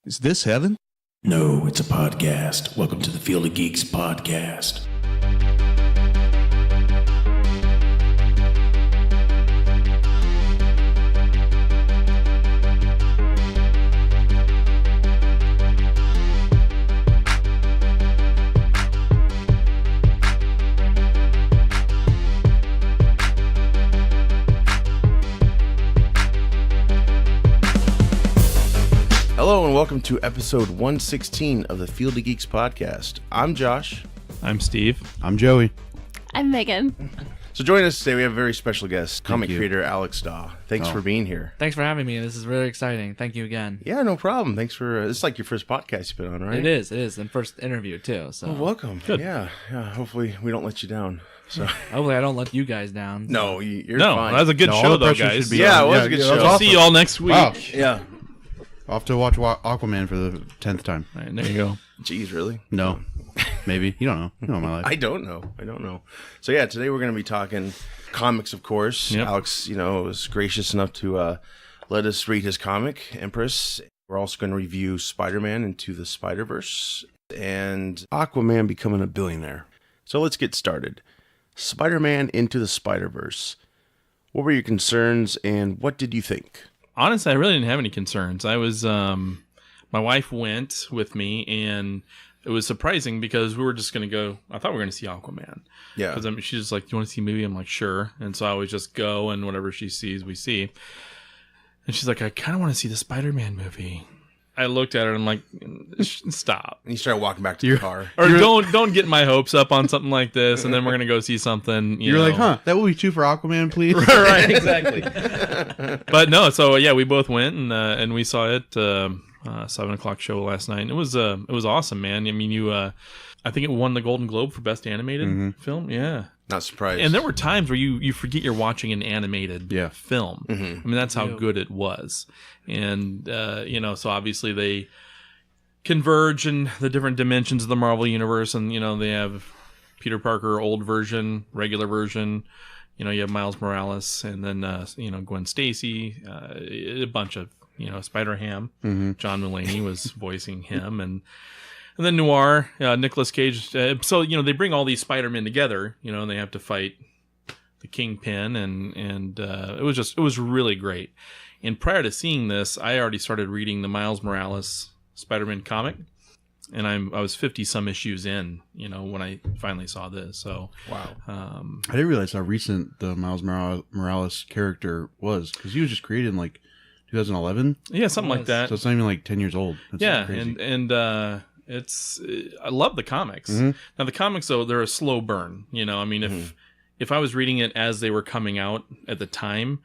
Is this heaven? No, it's a podcast. Welcome to the Field of Geeks podcast. Hello and welcome to episode 116 of the Field of Geeks podcast. I'm Josh. I'm Steve. I'm Joey. I'm Megan. So joining us today, we have a very special guest, comic creator Alex Dawe. Thanks for being here. Thanks for having me. This is really exciting. Thank you again. Yeah, no problem. Thanks for, this is like your first podcast you've been on, right? It is. And first interview, too. So Well, welcome. Good. Yeah. Hopefully we don't let you down. So hopefully I don't let you guys down. No, you're No, fine. that was a good show, though, guys. Yeah, it was a good show. I'll see you all next week. Wow. Yeah. Off to watch Aquaman for the 10th time. All right, there you go. Jeez, really? No. Maybe. You don't know. You know my life. I don't know. So yeah, today we're going to be talking comics, of course. Yep. Alex, was gracious enough to let us read his comic, Empress. We're also going to review Spiderman Into the Spider-Verse and Aquaman becoming a billionaire. So let's get started. Spider-Man Into the Spider-Verse. What were your concerns and what did you think? Honestly, I really didn't have any concerns. I was, my wife went with me, and it was surprising because we were just going to go. I thought we were going to see Aquaman. Yeah. Because she's just like, "Do you want to see a movie?" I'm like, "Sure." And so I always just go, and whatever she sees, we see. And she's like, "I kind of want to see the Spider-Man movie." I looked at her and I'm like, "Stop." And you started walking back to the car. Or don't get my hopes up on something like this, and then we're gonna go see something. You're like, huh? That will be two for Aquaman, please. Right, exactly. But no, so yeah, we both went and we saw it 7:00 show last night. And it was awesome, man. I mean, I think it won the Golden Globe for best animated film. Yeah. Not surprised. And there were times where you forget you're watching an animated film. I mean, that's how good it was. And, so obviously they converge in the different dimensions of the Marvel Universe. And, they have Peter Parker, old version, regular version. You have Miles Morales and then, Gwen Stacy, a bunch of, Spider-Ham. John Mulaney was voicing him. And then Noir, Nicolas Cage. So, they bring all these Spider-Men together, and they have to fight the Kingpin. And it was really great. And prior to seeing this, I already started reading the Miles Morales Spider-Man comic. And I was 50-some issues in, when I finally saw this. So, wow. I didn't realize how recent the Miles Morales character was, because he was just created in like 2011. Yeah, something like that. So it's not even like 10 years old. That's crazy. and I love the comics. Now the comics, though, they're a slow burn. I mean, if I was reading it as they were coming out at the time,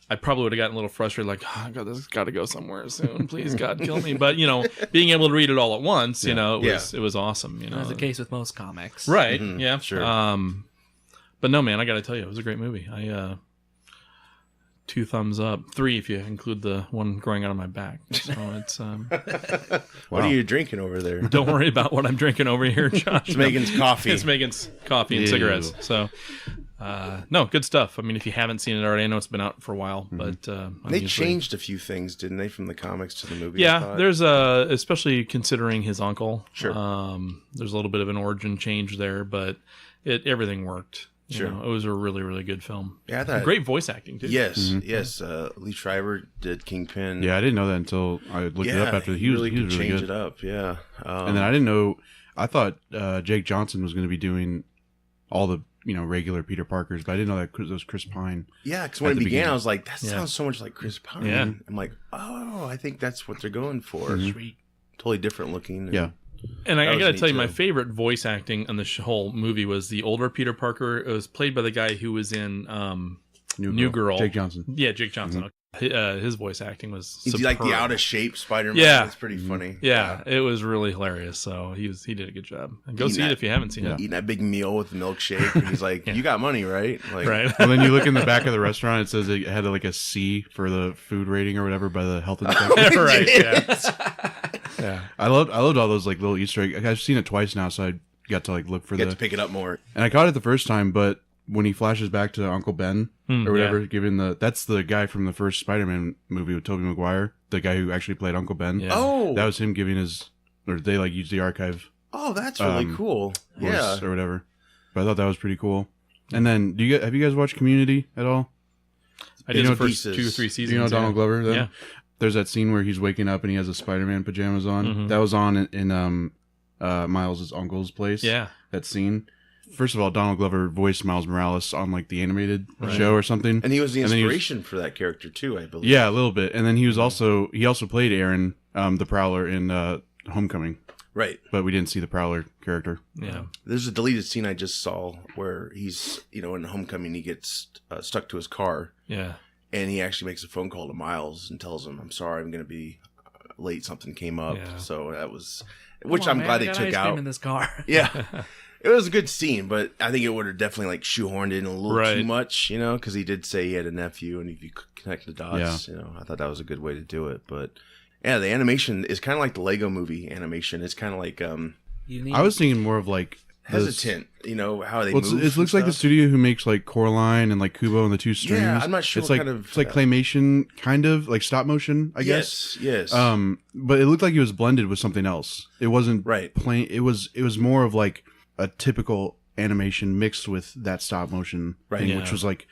I probably would have gotten a little frustrated, like, oh, God, this has got to go somewhere soon. Please, God, kill me. But, being able to read it all at once, it was awesome. That's the case with most comics. Right. Yeah. Sure. But no, man, I got to tell you, it was a great movie. 2 thumbs up, 3 if you include the one growing out of my back. So it's What are you drinking over there? don't worry about what I'm drinking over here, Josh. It's Megan's coffee. It's Megan's coffee and Ew. cigarettes. So, no, good stuff. I mean, if you haven't seen it already, I know it's been out for a while, but They changed a few things, didn't they, from the comics to the movie? I Yeah, thought? there's especially considering his uncle. Sure. There's a little bit of an origin change there, but everything worked. Sure. It was a really, really good film. Yeah, I thought Great voice acting too. Yes. Lee Schreiber did Kingpin. Yeah, I didn't know that until I looked it up after he was really really change good. it up. Yeah, And then I didn't know. I thought Jake Johnson was going to be doing all the regular Peter Parkers, but I didn't know that was Chris Pine. Yeah, because when at it the began, beginning. I was like, that sounds so much like Chris Pine. Yeah. I'm like, oh, I think that's what they're going for. Sweet. Totally different looking. Yeah. And That I was got to neat, tell you, too. my favorite voice acting on the whole movie was the older Peter Parker. It was played by the guy who was in New Girl. Jake Johnson. Yeah, Jake Johnson. His voice acting was He's superb. like the out of shape Spider-Man. Yeah. It's pretty funny. Yeah, it was really hilarious. So he did a good job. And go Eating see it that- if you haven't seen it. Eating that big meal with the milkshake. And he's like, you got money, right? Like, Right. Well, then you look in the back of the restaurant, it says it had like a C for the food rating or whatever by the health inspector. Right. Yeah. Yeah. I loved all those like little Easter eggs. I've seen it twice now, so I got to like look for Get to pick it up more. And I caught it the first time, but when he flashes back to Uncle Ben or whatever, yeah. that's the guy from the first Spider-Man movie with Tobey Maguire, the guy who actually played Uncle Ben. Yeah. Oh, That was him giving or they like used the archive oh, that's really cool. voice Yeah. or whatever. But I thought that was pretty cool. And then, have you guys watched Community at all? I did know the first pieces. 2 or 3 seasons. Do you know Donald Glover? Then? Yeah. There's that scene where he's waking up and he has the Spider-Man pajamas on. Mhm. That was on in Miles' uncle's place. Yeah. That scene. First of all, Donald Glover voiced Miles Morales on like the animated Right. show or something. And he was the And then he was- inspiration for that character too, I believe. Yeah, a little bit. And then he also played Aaron, the Prowler in Homecoming, Right. but we didn't see the Prowler character. Yeah. There's a deleted scene I just saw where he's, in Homecoming, he gets stuck to his car, Yeah. and he actually makes a phone call to Miles and tells him, "I'm sorry, I'm going to be late. Something came up." Yeah. So that was, Come which on, I'm man, glad I they got took ice cream out. in this car. Yeah. It was a good scene, but I think it would have definitely like shoehorned in a little Right. too much, because he did say he had a nephew, and if you could connect the dots, I thought that was a good way to do it. But yeah, the animation is kind of like the Lego Movie animation. It's kind of like I was thinking more of like hesitant, how they Well, move. it looks like the studio who makes like Coraline and like Kubo and the Two Strings. Yeah, I'm not sure It's what like kind of, it's like claymation, kind of like stop motion, I guess. Yes. But it looked like it was blended with something else. It wasn't Right. plain. It was more of like a typical animation mixed with that stop motion thing, Yeah. which was like,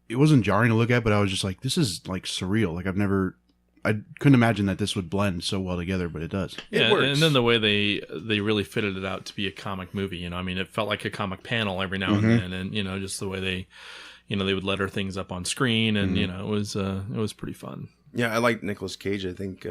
it wasn't jarring to look at, but I was just like, this is like surreal. Like I couldn't imagine that this would blend so well together, but it does. It Yeah, works. and then the way they really fitted it out to be a comic movie, I mean, it felt like a comic panel every now and then, and just the way they, they would letter things up on screen, and it was pretty fun. Yeah, I like Nicolas Cage. I think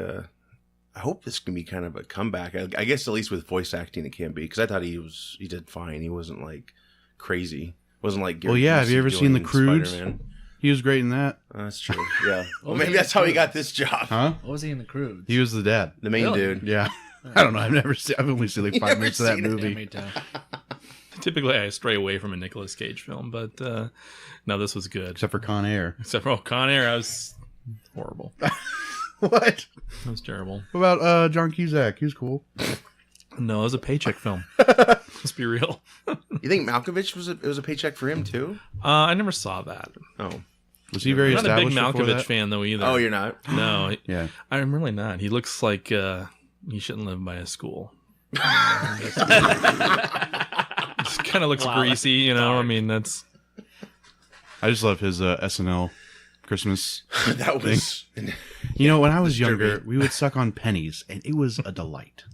I hope this can be kind of a comeback. I guess at least with voice acting it can be, because I thought he did fine. He wasn't like crazy. Wasn't like Gary Well, yeah. Have Busey you ever seen The doing Croods? Spider-Man. He was great in that, That's true. Yeah. Well, was maybe he that's in how he Croods? got this job. huh? What was he in the Croods? He was the dad. The main Really? dude. Yeah. I don't know. I've only seen like 5 never minutes of that seen it? Yeah, movie. me too. Typically, I stray away from a Nicolas Cage film, but no, this was good. Except for Con Air. Except for Con Air, I was horrible. What? That was terrible. What about John Cusack? He was cool. No, it was a paycheck film. Let's be real. You think Malkovich was a paycheck for him too? I never saw that. Oh. Was he very I'm not a big established before Malkovich that? fan though either. Oh, you're not? No, Yeah. I'm really not. He looks like he shouldn't live by a school. Just kind of looks Wow, greasy, you know. I mean, that's I just love his SNL Christmas. That was You know, when I was Disturbing. younger, we would suck on pennies, and it was a delight.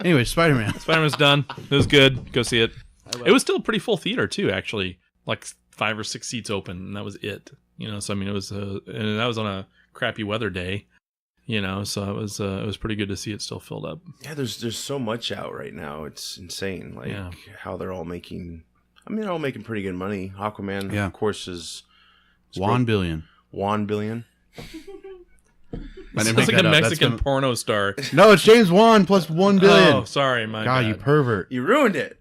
Anyway, Spider-Man. Spider-Man's done. It was good. Go see it. It was still a pretty full theater too, actually. Like 5 or 6 seats open, and that was it. So I mean, it was and that was on a crappy weather day. So it was pretty good to see it still filled up. Yeah, there's so much out right now. It's insane. Like Yeah. how they're all making. I mean, they're all making pretty good money. Aquaman, Yeah. of course, is $1 billion. $1 billion. I didn't Sounds make like that a up. That's Mexican gonna- porno star. No, it's James Wan plus $1 billion. Oh, sorry, my God, bad. you pervert. You ruined it.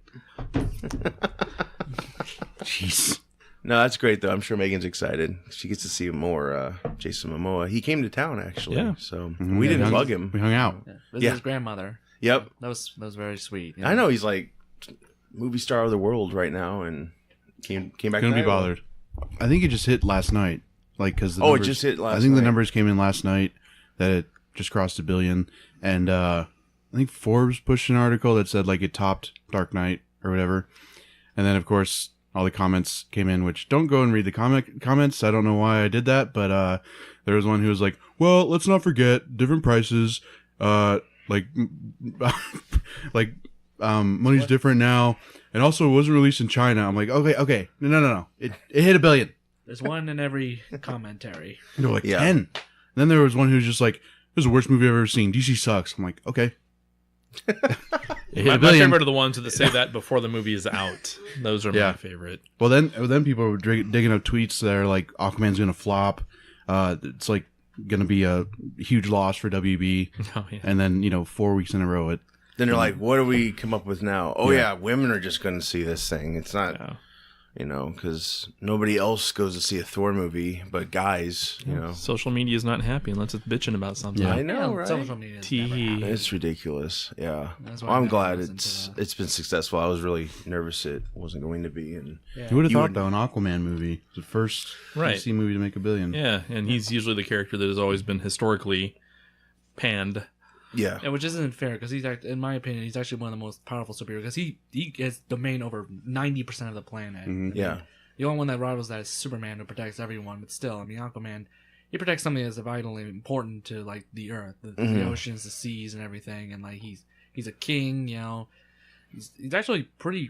Jeez. No, that's great though. I'm sure Megan's excited. She gets to see more Jason Momoa. He came to town actually. Yeah. So Mhm. we didn't hung- bug him. We hung out. Yeah. Visit Yeah. his grandmother. Yep. That was very sweet. I know he's like movie star of the world right now, and came back. Couldn't to be Iowa. bothered. I think it just hit last night. Like, because Oh, it just hit last I think the night. numbers came in last night that it just crossed $1 billion, and I think Forbes pushed an article that said like it topped Dark Knight or whatever, and then of course all the comments came in, which don't go and read the comments. I don't know why I did that, but there was one who was like, "Well, let's not forget different prices. Like money's different now, and also it wasn't released in China." I'm like, okay, no, it hit $1 billion. There's one in every commentary. And there were like Yeah. 10. And then there was one who was just like, "This is the worst movie I've ever seen. DC sucks." I'm like, okay. It hit My $1 billion. favorite are the ones that say that before the movie is out. Those are Yeah. my favorite. Well, then people were digging up tweets that are like, Aquaman's gonna flop. It's like gonna be a huge loss for WB. Oh, yeah. And then 4 weeks in a row, it Then they're like, "What do we come up with now?" Oh yeah, women are just going to see this thing. It's not. Yeah. you know, because nobody else goes to see a Thor movie but guys, you know. Social media is not happy unless it's bitching about something. I know, right? Social media is Tee. never happy. It's ridiculous. Yeah. That's why Well, I'm I glad listen to that. it's been successful. I was really nervous it wasn't going to be. And Yeah. Who would have You thought, would- though, an Aquaman movie, the first Right. DC movie to make $1 billion. Yeah, and he's usually the character that has always been historically panned. yeah. Yeah, which isn't fair because in my opinion, he's actually one of the most powerful superheroes because he has domain over 90% of the planet. I mean, Yeah. the only one that rivals that is Superman, who protects everyone. But still, I mean, Aquaman, he protects something that's vitally important to like the Earth, the oceans, the seas, and everything. And like he's a king, you know. He's actually pretty.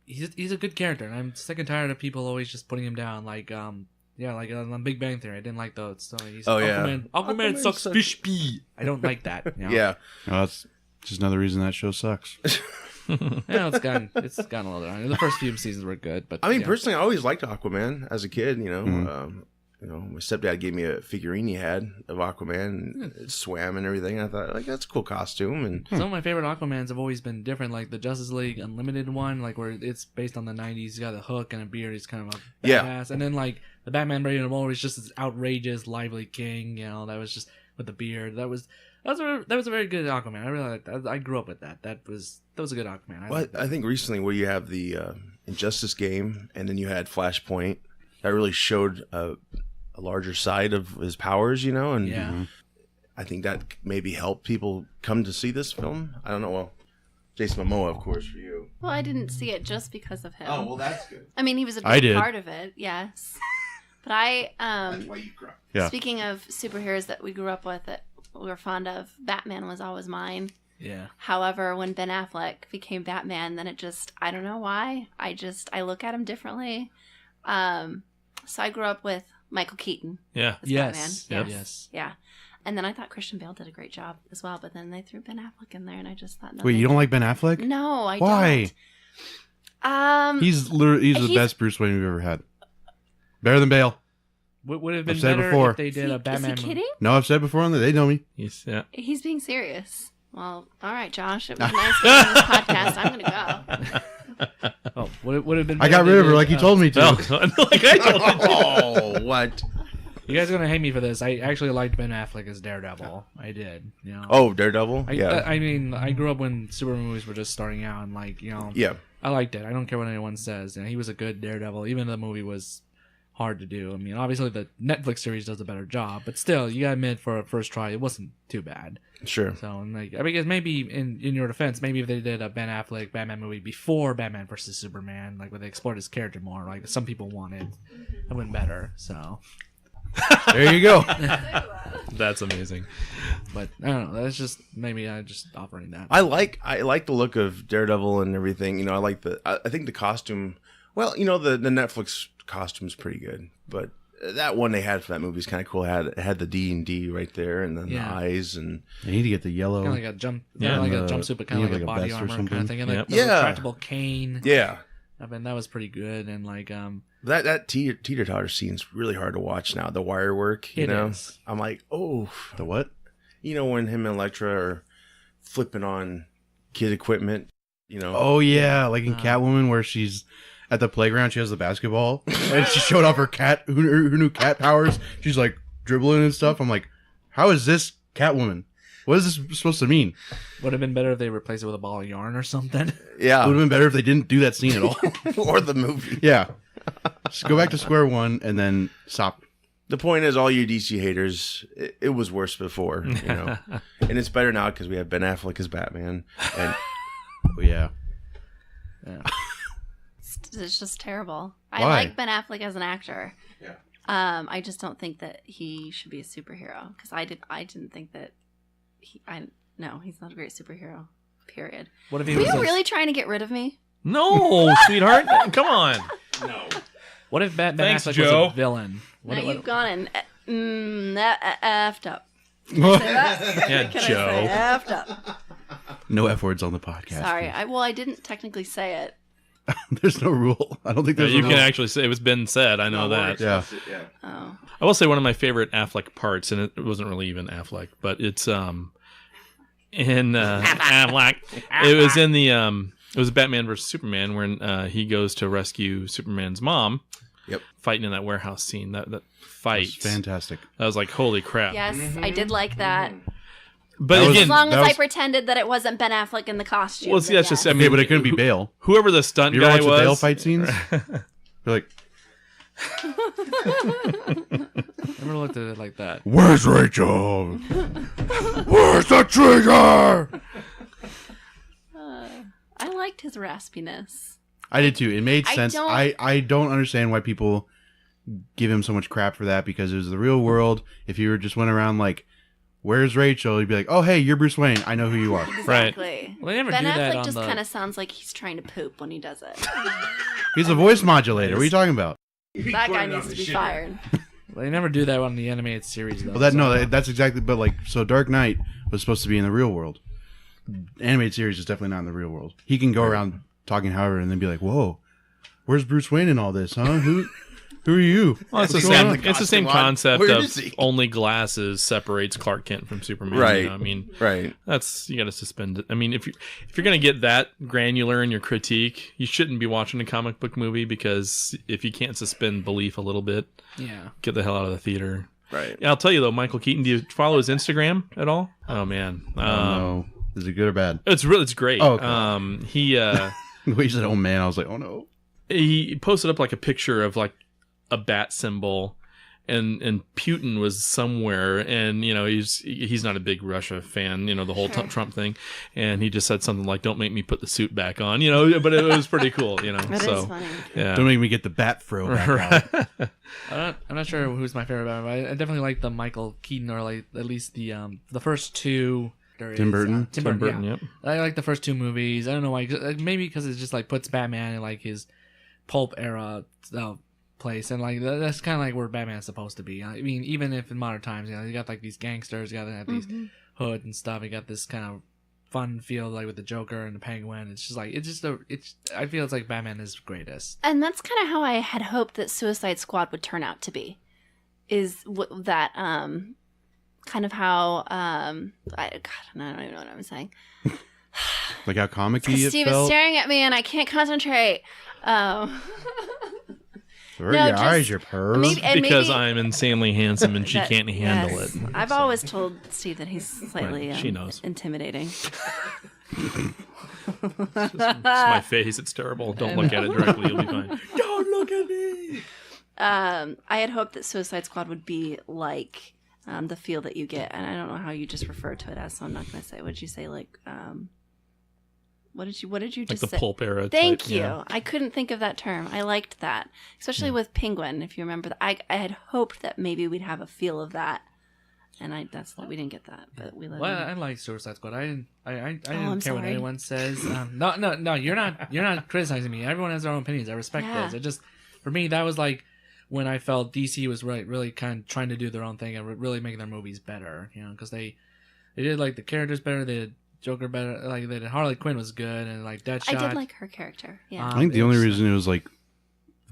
He's a good character, and I'm sick and tired of people always just putting him down. Like like on Big Bang Theory, I didn't like those. So he's Aquaman sucks fish pee. I don't like that. You know? Yeah. Well, that's just another reason that show sucks. Yeah, it's gotten a little down. The first few seasons were good, but I mean, yeah. personally, I always liked Aquaman as a kid, you know. Mhm. You know, my stepdad gave me a figurine he had of Aquaman and it swam and everything. I thought, like, that's a cool costume. And Some of my favorite Aquamans have always been different, like the Justice League Unlimited one, like where it's based on the 90s. He's got a hook and a beard. He's kind of a Yeah. badass. And then like the Batman Brave and the Bold was just this outrageous, lively king. You know, that was just with the beard. That was a very good Aquaman. I really liked that. I grew up with that. That was a good Aquaman. well, I think recently where you have the Injustice game and then you had Flashpoint, that really showed a larger side of his powers, you know, and Yeah. I think that maybe helped people come to see this film. I don't know. Well, Jason Momoa, of course, for you. Well, I didn't see it just because of him. Oh, well, that's good. I mean, he was a I big did. part of it, yes. But I, Why you cry? Yeah. speaking of superheroes that we grew up with that we were fond of, Batman was always mine. Yeah. However, when Ben Affleck became Batman, then it just, I don't know why. I look at him differently. So I grew up with Michael Keaton Yeah. as Yes. Batman. Yep. Yes. Yeah. And then I thought Christian Bale did a great job as well, but then they threw Ben Affleck in there, and I just thought, no. Wait, you don't like Ben Affleck? No, I Why? don't. He's the He's- best Bruce Wayne we've ever had. Better than Bale. Would have been I've said better before. if they Is did he, a Batman is he movie. kidding? No, I've said before on that. They know me. Yeah. He's being serious. Well, all right, Josh. It was nice being on this podcast. I'm gonna go. Oh, would have been. I better got if they rid of her did, like you told me to. Well, like I told you. Oh, what? You guys are gonna hate me for this. I actually liked Ben Affleck as Daredevil. I did. You know. Oh, Daredevil? Yeah. I mean, I grew up when Superman movies were just starting out, and like, you know, Yeah. I liked it. I don't care what anyone says. And he was a good Daredevil, even though the movie was hard to do. I mean, obviously the Netflix series does a better job, but still, you gotta admit, for a first try, it wasn't too bad. Sure. So, and like, I guess maybe in your defense, maybe if they did a Ben Affleck Batman movie before Batman versus Superman, like where they explored his character more, like some people wanted, it went better. So, There you go. That's amazing. but I don't know. That's just maybe I just offering that. I like the look of Daredevil and everything. You know, I think the costume. Well, you know, the Netflix costume's pretty good, but that one they had for that movie is kind of cool. It had the D&D right there, and then the Yeah. eyes, and You need to get the yellow. Kind of like a jump, Yeah, like a and, jumpsuit, but kind of you like have a like a body vest or armor kind something. of thing, and like Yep. the Yeah. retractable cane. yeah, I mean, that was pretty good, and like that teeter totter scene's really hard to watch now. The wire work, you It know. is. I'm like, oh, The what? you know, when him and Elektra are flipping on kid equipment, you know. Oh yeah, like in Catwoman where she's at the playground, she has the basketball, and she showed off her her new cat powers. She's like dribbling and stuff. I'm like, how is this Catwoman? What is this supposed to mean? would have been better if they replaced it with a ball of yarn or something. It Yeah, would have been better if they didn't do that scene at all. or the movie. Yeah, just go back to square one and then stop. The point is, all you DC haters, it was worse before, you know, and it's better now because we have Ben Affleck as Batman, and Oh yeah, It's just terrible. I Why? like Ben Affleck as an actor. Yeah. I just don't think that he should be a superhero because I didn't think that no, he's not a great superhero. Period. What if he Were was you a- really trying to get rid of me? No, sweetheart. Come on. What if Ben Thanks, Affleck Joe. was a villain? Now you've gone and effed up. Yeah, Can Joe. I say effed up? no F words on the podcast. Sorry. I didn't technically say it. There's no rule. I don't think Yeah, there's. you a can rule. actually say it was been said. I know that. Yeah. Oh. I will say one of my favorite Affleck parts, and it wasn't really even Affleck, but it's in Affleck. It was in the It was Batman versus Superman when he goes to rescue Superman's mom. Yep. Fighting in that warehouse scene. That fight. That's fantastic. I was like, holy crap. Yes, I did like that. But again, as long as I pretended that it wasn't Ben Affleck in the costume. Well, see, that's just, I mean, okay, but it couldn't be Bale. Whoever the stunt You guy ever watch was. the Bale fight scenes? You're like, Never looked at it like that. where's Rachel? Where's the trigger? I liked his raspiness. I did too. It made I sense. don't- I don't understand why people give him so much crap for that, because it was the real world. If you just went around like, where's Rachel? You'd be like, oh, hey, you're Bruce Wayne. I know who you are. Exactly. Well, they never Ben do that Affleck on just the... kind of sounds like he's trying to poop when he does it. He's a voice modulator. What are you talking about? That guy needs to be fired. They never do that on the animated series, though. Well, that's exactly. But like, so Dark Knight was supposed to be in the real world. Animated series is definitely not in the real world. He can go around talking however, and then be like, whoa, where's Bruce Wayne in all this, huh? Who are you? Well, it's the What's going same. on? It's the same concept Where of is he? only glasses separates Clark Kent from Superman. Right. You know? I mean, Right. that's, you got to suspend it. I mean, if you're gonna get that granular in your critique, you shouldn't be watching a comic book movie, because if you can't suspend belief a little bit, Yeah. get the hell out of the theater. Right. Yeah, I'll tell you though, Michael Keaton. Do you follow his Instagram at all? Oh man, No, is it good or bad? it's great. Oh, okay. He The way you said, "Oh man," I was like, "Oh no." he posted up like a picture of like a bat symbol, and Putin was somewhere, and you know he's not a big Russia fan, you know, the whole Trump thing, and he just said something like, "Don't make me put the suit back on," you know, but it was pretty cool, you know. That so is funny. yeah, Don't make me get the bat throw back out. I'm not sure who's my favorite Batman, but I definitely like the Michael Keaton, or like at least the first two. Tim Burton? Tim Tim Burton, Burton, yeah. yep. I like the first two movies. I don't know why. Maybe because it just like puts Batman in like his pulp era place, and like that's kind of like where Batman's supposed to be. I mean, even if in modern times, you know, you got like these gangsters, you got these hood and stuff. You got this kind of fun feel like with the Joker and the Penguin. It's just like I feel it's like Batman is greatest. And that's kind of how I had hoped that Suicide Squad would turn out to be. Is that kind of how I don't even know what I'm saying. Like how comic-y it Steve is felt. staring at me and I can't concentrate. Where No, are your just- eyes, your perv? because I'm insanely handsome and she that- can't handle yes. it. I've always told Steve that he's slightly Right, she knows. intimidating. It's my face. It's terrible. Don't look at it directly. You'll be fine. Don't look at me. I had hoped that Suicide Squad would be like the feel that you get, and I don't know how you just referred to it as, so I'm not going to say. What did you say? Like, what did you Like just the say? pulp era. Thank type, you. yeah. I couldn't think of that term. I liked that, especially with Penguin. If you remember, I had hoped that maybe we'd have a feel of that, and we didn't get that. But we live. Well, I like Suicide Squad. I didn't I'm care what sorry. anyone says. No. You're not criticizing me. Everyone has their own opinions. I respect Yeah. those. It just, for me, that was like when I felt DC was really kind of trying to do their own thing and really making their movies better. You know, because they did like the characters better. They did Joker better. Like they did Harley Quinn was good, and like Deadshot. I did like her character. Yeah, I think the it only was- reason it was like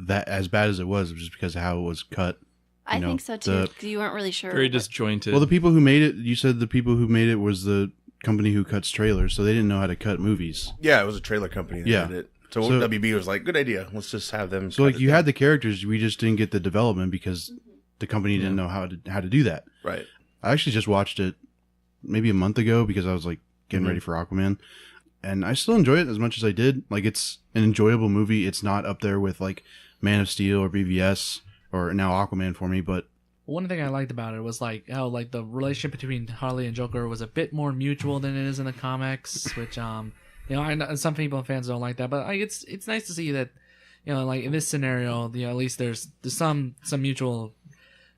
that as bad as it was just because of how it was cut. I know, think so too. 'Cause you weren't really sure. Very what- disjointed. Well, the people who made it, you said the people who made it was the company who cuts trailers, so they didn't know how to cut movies. Yeah, it was a trailer company that Yeah. did it. So, So- WB was like, good idea. Let's just have them. So cut like it you down. had the characters, we just didn't get the development because the company didn't know how to do that. Right. I actually just watched it maybe a month ago because I was like getting ready for Aquaman, and I still enjoy it as much as I did. Like it's an enjoyable movie. It's not up there with like Man of Steel or BVS or now Aquaman for me, but One thing I liked about it was like how like the relationship between Harley and Joker was a bit more mutual than it is in the comics, which you know, I know some people and fans don't like that, but like it's nice to see that, you know, like in this scenario, you know, at least there's some mutual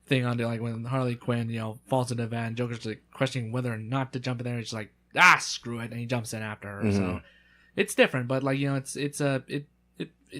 thing on it, like when Harley Quinn, you know, falls into the van, Joker's like questioning whether or not to jump in there, and she's like, screw it, and he jumps in after her. So it's different, but like, you know,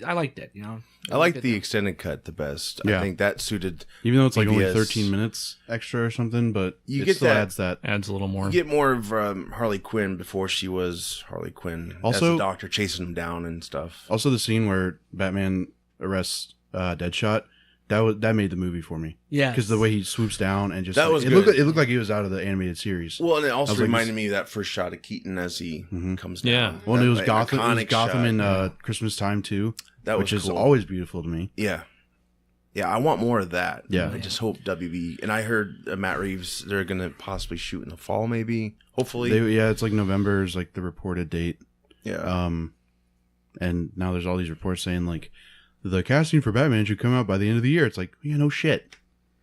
I liked it, you know. I like the extended cut the best. Yeah. I think that suited. even though it's like only BVS. 13 minutes extra or something, but You it get still that- adds that. Adds a little more. You get more of Harley Quinn before she was Harley Quinn. Also- as the Doctor chasing him down and stuff. Also, the scene where Batman arrests Deadshot, that made the movie for me. Yeah, because the way he swoops down and just That was it good. looked like he was out of the animated series. Well, and it also like, reminded me of that first shot of Keaton as he comes down. Yeah. Well, and it was That, Gotham. It was iconic Gotham shot. in Christmas time too, That which was is cool. always beautiful to me. Yeah. Yeah, I want more of that. Yeah. I just hope WB, and I heard Matt Reeves, they're going to possibly shoot in the fall, maybe. Hopefully. It's like November is like the reported date. Yeah. And now there's all these reports saying like the casting for Batman should come out by the end of the year. It's like, yeah, no shit.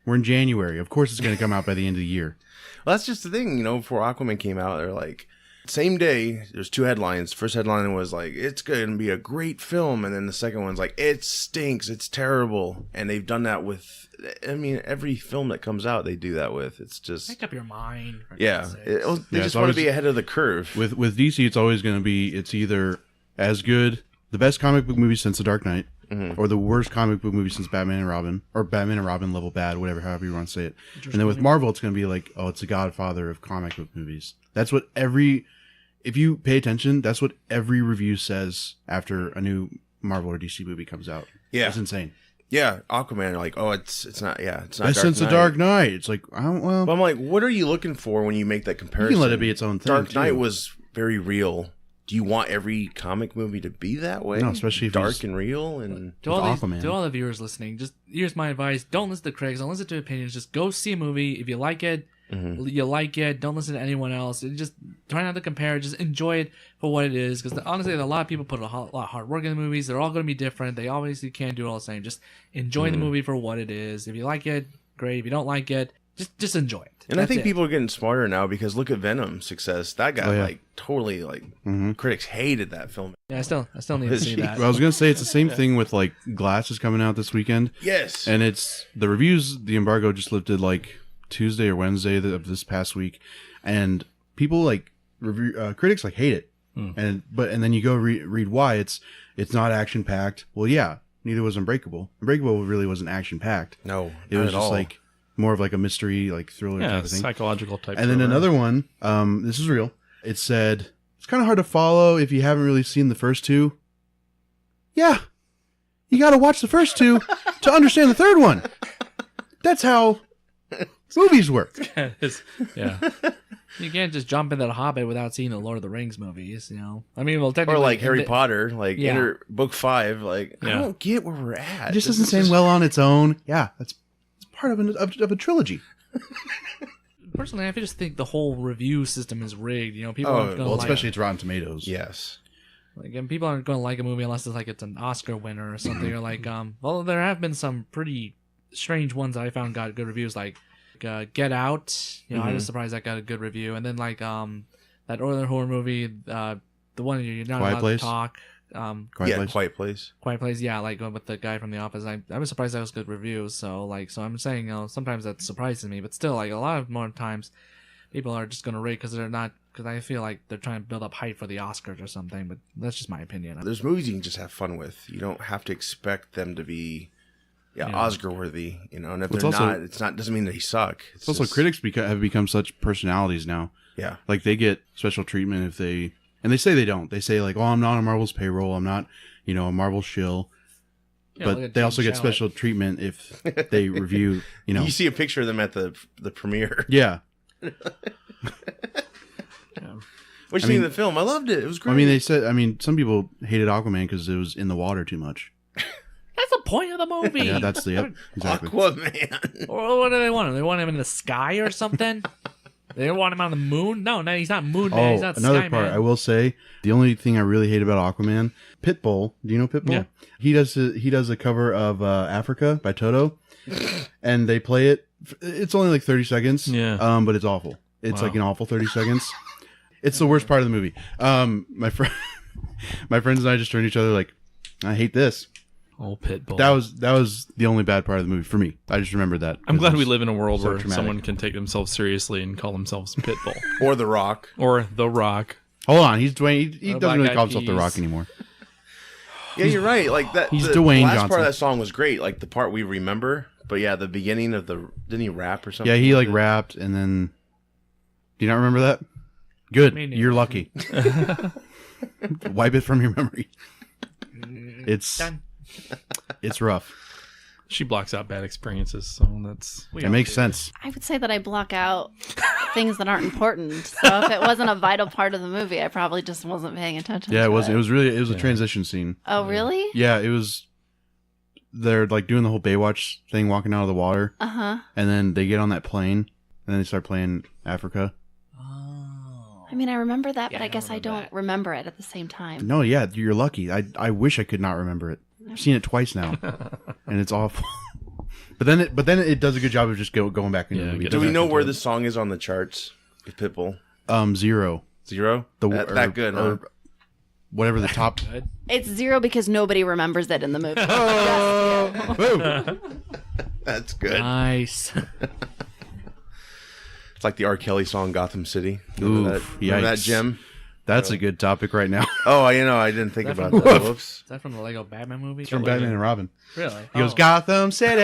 We're in January. Of course it's going to come out by the end of the year. Well, that's just the thing, before Aquaman came out, they're like, same day, there's 2 headlines. First headline was like, it's going to be a great film. And then the second one's like, it stinks. It's terrible. And they've done that with, every film that comes out, they do that with. It's just. make up your mind. for Yeah. God's sakes. They Yeah, just it's want to always- be ahead of the curve. With DC, it's always going to be, it's either as good, the best comic book movie since The Dark Knight, or the worst comic book movie since Batman and Robin, or Batman and Robin level bad, however you want to say it. And then with Marvel, it's going to be like, oh, it's the Godfather of comic book movies. That's what if you pay attention, that's what every review says after a new Marvel or DC movie comes out. Yeah. It's insane. Yeah. Aquaman, like, oh, it's not, it's not Best since The Dark Knight. It's like, I don't, well, But I'm like, what are you looking for when you make that you comparison? can let it be its own thing. Dark Knight too. was very real. Do you want every comic movie to be that way? No, especially if dark he's- and real. And To all, Aquaman. to all the viewers listening, just here's my advice: don't listen to critics, don't listen to opinions. Just go see a movie. If you like it, you like it. Don't listen to anyone else. And just try not to compare. Just enjoy it for what it is. Because honestly, a lot of people put a lot of hard work in the movies. They're all going to be different. They obviously can't do it all the same. Just enjoy the movie for what it is. If you like it, great. If you don't like it, just enjoy it. I think people are getting smarter now because look at Venom's success. That got totally critics hated that film. Yeah, I still need to see that. Well, I was gonna say it's the same thing with like Glass is coming out this weekend. Yes. And it's the reviews. The embargo just lifted like Tuesday or Wednesday of this past week, and people like critics like hate it. And then you go read why it's not action packed. Well, yeah, neither was Unbreakable. Unbreakable really wasn't action packed. No, It was just like more of like a mystery, like thriller type of thing. Psychological type. And then another one, this is real. It said, it's kind of hard to follow if you haven't really seen the first 2. Yeah. You got to watch the first 2 to understand the third one. That's how movies work. Yeah. You can't just jump into The Hobbit without seeing the Lord of the Rings movies. I mean, well, technically, or like Harry Potter, like Yeah. enter book 5. Like I Yeah. don't get where we're at. It just This doesn't is stand just- well on its own. Yeah, it's part of a trilogy. Personally, I just think the whole review system is rigged. People Oh, aren't going Well, to especially it's Rotten Tomatoes. Yes. and people aren't going to like a movie unless it's an Oscar winner or something. Or like, well, there have been some pretty strange ones that I found got good reviews, like Get Out. I was surprised that got a good review. And then like that other horror movie, the one you're not Quiet Oh, allowed Place? to talk. Quiet Place. Quiet Place. Quiet Place, yeah, like with the guy from The Office. I was surprised that was good reviews. So I'm saying, sometimes that surprises me, but still, like a lot of more times, people are just gonna rate because I feel like they're trying to build up hype for the Oscars or something. But that's just my opinion. There's movies you can just have fun with. You don't have to expect them to be Oscar worthy. And if It's they're also- not, it's not doesn't mean they suck. It's Also, just- critics have become such personalities now. Yeah. Like they get special treatment if they, and they say they don't. They say like, oh, I'm not on Marvel's payroll. I'm not, a Marvel shill. Yeah, look But at they also Jim get Shallot. special treatment if they review, You see a picture of them at the premiere. Yeah. What you think of the film? I loved it. It was great. Some people hated Aquaman because it was in the water too much. That's the point of the movie. Yeah, that's exactly. Aquaman. Or what do they want him? They want him in the sky or something? They don't want him on the moon? No, he's not Moon Man. He's not Another Sky part, Man. I will say, the only thing I really hate about Aquaman, Pitbull. Do you know Pitbull? Yeah. He does a cover of Africa by Toto, and they play it. It's only like 30 seconds. Yeah. But it's awful. It's Wow. like an awful 30 seconds. It's the worst part of the movie. My friends and I just turned to each other like, I hate this. Old Pitbull. That was the only bad part of the movie for me. I just remembered that. I'm glad we It was live in a world so where traumatic. someone can take themselves seriously and call themselves Pitbull Or The Rock. or The Rock. Hold on, he's Dwayne. He Black doesn't really Eyed call himself The Peas. Rock anymore. Yeah, you're right. Like that. He's the Dwayne last Johnson. part of that song was great. Like the part we remember. But yeah, the beginning of didn't he rap or something? Yeah, he like like rapped and then. Do you not remember that? Good. Me neither. You're lucky. Wipe it from your memory. It's Done. it's rough. She blocks out bad experiences, so it makes sense. I would say that I block out things that aren't important. So if it wasn't a vital part of the movie, I probably just wasn't paying attention. Yeah, to it wasn't. It was really. It was a transition scene. Oh, really? Yeah, it was. They're like doing the whole Baywatch thing, walking out of the water, and then they get on that plane, and then they start playing Africa. I mean, I remember that, but Yeah, I guess I don't remember it at the same time. No, yeah, you're lucky. I wish I could not remember it. I've seen it twice now, and it's awful. But then it does a good job of just going back into the movie. Do we know where this song is on the charts with Pitbull? 0. 0? That good, huh? Or whatever the top. It's 0 because nobody remembers it in the movie. That's good. Nice. It's like the R. Kelly song "Gotham City." Oof, Remember that, yikes. Jim? That's a good topic right now. Oh, I didn't think about that. Whoops. Is that from the Lego Batman movie? It's from Batman and Robin. Really? He goes, Gotham City.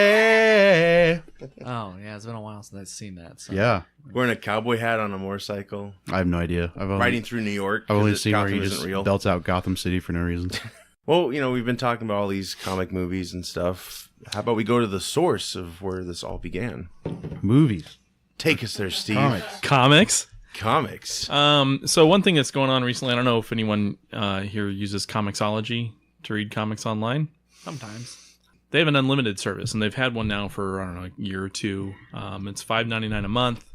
Oh, yeah. It's been a while since I've seen that. So. Yeah. Wearing a cowboy hat on a motorcycle, I have no idea. riding through New York. I've only 'cause seen where Gotham he isn't just real. belts out Gotham City for no reason. Well, we've been talking about all these comic movies and stuff. How about we go to the source of where this all began? Movies. Take us there, Steve. Comics. Comics. Comics. So one thing that's going on recently, I don't know if anyone here uses Comixology to read comics online. Sometimes. They have an unlimited service, and they've had one now for, I don't know, a year or two. It's $5.99 a month.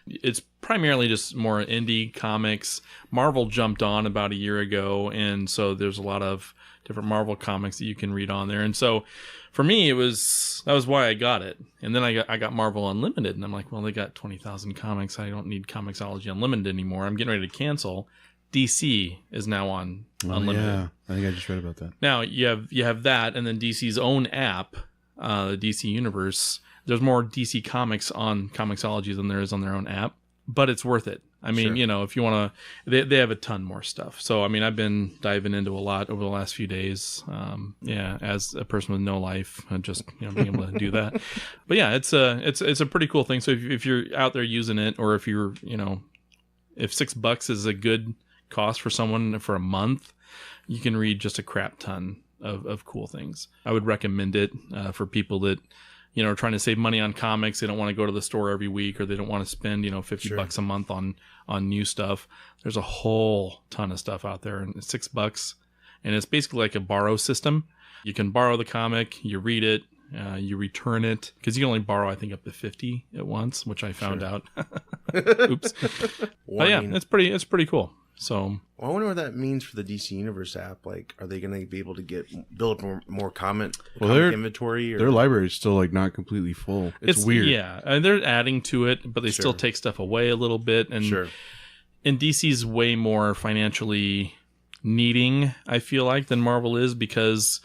It's primarily just more indie comics. Marvel jumped on about a year ago, and so there's a lot of different Marvel comics that you can read on there. And so for me, that was why I got it. And then I got Marvel Unlimited, and I'm like, well, they got 20,000 comics. I don't need Comixology Unlimited anymore. I'm getting ready to cancel. DC is now on Unlimited. Yeah, I think I just read about that. Now you have that, and then DC's own app, the DC Universe. There's more DC comics on Comixology than there is on their own app, but it's worth it. I mean, if you want to, they have a ton more stuff. So, I mean, I've been diving into a lot over the last few days. As a person with no life, just being able to do that. But yeah, it's a pretty cool thing. So if you're out there using it, or if you're, if $6 is a good cost for someone for a month, you can read just a crap ton of cool things. I would recommend it for people that are trying to save money on comics. They don't want to go to the store every week, or they don't want to spend $50 a month on new stuff. There's a whole ton of stuff out there, and it's $6, and it's basically like a borrow system. You can borrow the comic, you read it, you return it, because you can only borrow, I think, up to 50 at once, which I found out. Oops. But yeah, it's pretty cool. So I wonder what that means for the DC Universe app. Like, are they going to be able to build up more comic inventory? Or? Their library is still like not completely full. It's weird. Yeah, and they're adding to it, but they still take stuff away a little bit. And and DC's way more financially needing, I feel like, than Marvel is, because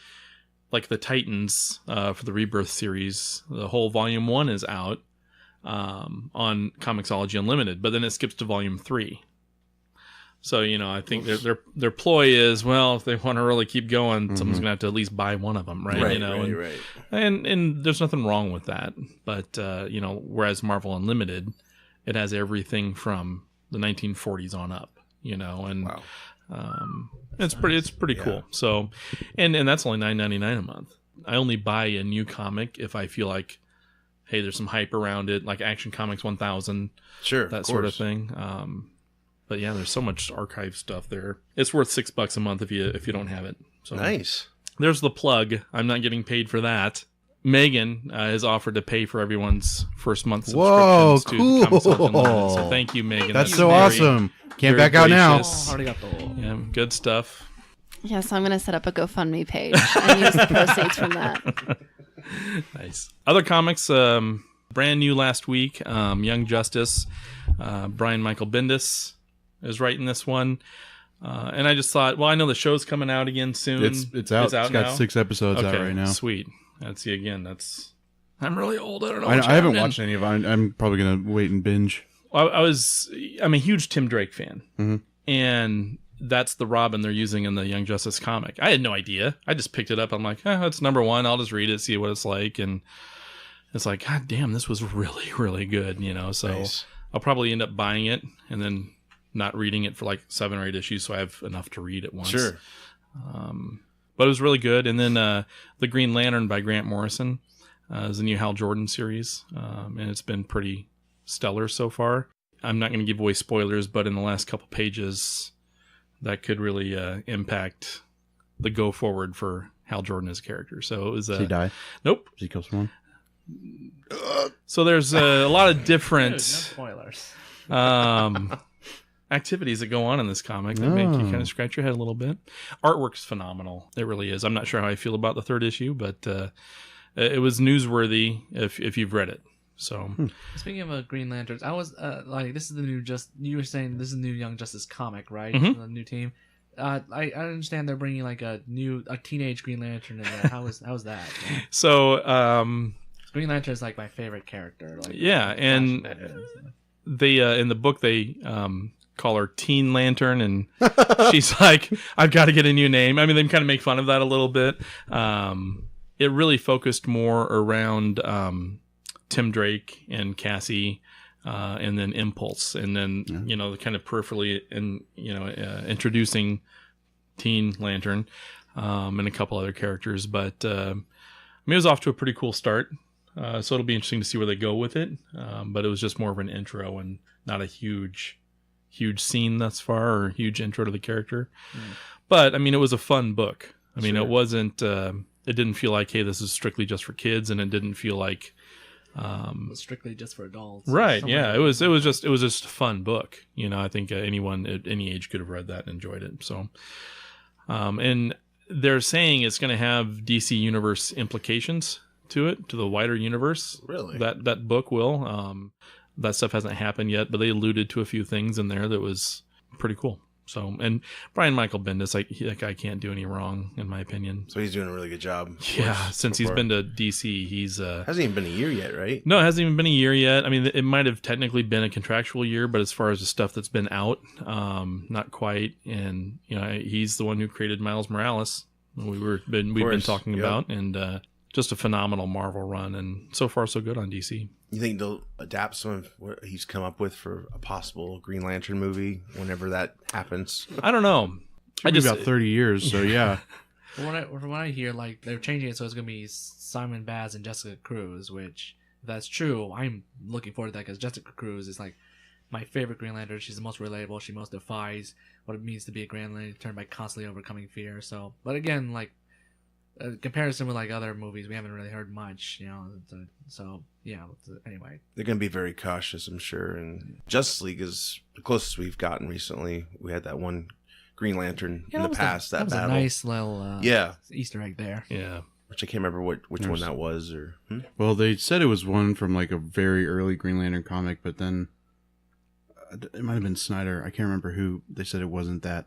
like the Titans for the Rebirth series, the whole Volume 1 is out on Comixology Unlimited, but then it skips to Volume 3. So, I think their ploy is, well, if they want to really keep going, someone's going to have to at least buy one of them, right? Right. And there's nothing wrong with that. But, whereas Marvel Unlimited, it has everything from the 1940s on up, and it's pretty cool. So, and that's only $9.99 a month. I only buy a new comic if I feel like, hey, there's some hype around it, like Action Comics 1000, that sort of thing. But yeah, there's so much archive stuff there. It's worth $6 a month if you don't have it. So nice. There's the plug. I'm not getting paid for that. Megan has offered to pay for everyone's first month subscriptions to the Comixology Unlimited. So thank you, Megan. That's so awesome. Can't back out now. Yeah, good stuff. Yeah, so I'm going to set up a GoFundMe page and use the proceeds from that. Nice. Other comics, brand new last week, Young Justice, Brian Michael Bendis is writing this one. And I just thought, well, I know the show's coming out again soon. It's out. It's got now? 6 episodes out right now. Sweet. Let's see again. I'm really old. I don't know. I haven't watched any of it. I'm probably going to wait and binge. I'm a huge Tim Drake fan. Mm-hmm. And that's the Robin they're using in the Young Justice comic. I had no idea. I just picked it up. I'm like, it's #1. I'll just read it, see what it's like. And it's like, God damn, this was really, really good, So nice. I'll probably end up buying it and then not reading it for like 7 or 8 issues, so I have enough to read at once. Sure. But it was really good. And then The Green Lantern by Grant Morrison. is the new Hal Jordan series, and it's been pretty stellar so far. I'm not going to give away spoilers, but in the last couple pages, that could really impact the go forward for Hal Jordan as a character. So it was. Does he die? Nope. Does he kill someone? So there's a lot of different Dude, no spoilers. activities that go on in this comic that make you kind of scratch your head a little bit. Artwork's phenomenal. It really is. I'm not sure how I feel about the third issue, but it was newsworthy if you've read it. So Speaking of Green Lanterns, I was like, this is the new you were saying this is the new Young Justice comic, right? Mm-hmm. The new team. I understand they're bringing like a teenage Green Lantern in there. How is that? So Green Lantern is like my favorite character. Like, yeah, and they in the book they call her Teen Lantern, and she's like, I've got to get a new name. I mean, they kind of make fun of that a little bit. It really focused more around Tim Drake and Cassie, and then Impulse, and then kind of peripherally introducing Teen Lantern and a couple other characters. But I mean, it was off to a pretty cool start. So it'll be interesting to see where they go with it. But it was just more of an intro and not a huge scene thus far or a huge intro to the character. But I mean, it was a fun book. I mean, it wasn't. It didn't feel like, hey, this is strictly just for kids, and it didn't feel like strictly just for adults. Right? Yeah. It was just a fun book. I think anyone at any age could have read that and enjoyed it. So, and they're saying it's going to have DC Universe implications to the wider universe. Really? That book will. That stuff hasn't happened yet, but they alluded to a few things in there that was pretty cool. So, and Brian Michael Bendis, that guy can't do any wrong, in my opinion. So he's doing a really good job. Yeah, since he's been to DC, he's... hasn't even been a year yet, right? No, it hasn't even been a year yet. I mean, it might have technically been a contractual year, but as far as the stuff that's been out, not quite. And, he's the one who created Miles Morales. We've been talking about, and just a phenomenal Marvel run, and so far so good on DC. You think they'll adapt some of what he's come up with for a possible Green Lantern movie whenever that happens? I don't know. About 30 years, so yeah. From what I hear, like, they're changing it so it's going to be Simon Baz and Jessica Cruz, which, if that's true, I'm looking forward to that because Jessica Cruz is like my favorite Green Lantern. She's the most relatable. She most defies what it means to be a Green Lantern by constantly overcoming fear. So, but again, like, comparison with like other movies, we haven't really heard much, so yeah. Anyway, they're going to be very cautious, I'm sure. And Justice League is the closest we've gotten recently. We had that one Green Lantern in the past. That was battle. A nice little Easter egg there. Yeah, which I can't remember which one that was. Or well, they said it was one from like a very early Green Lantern comic, but then it might have been Snyder. I can't remember who. They said it wasn't that.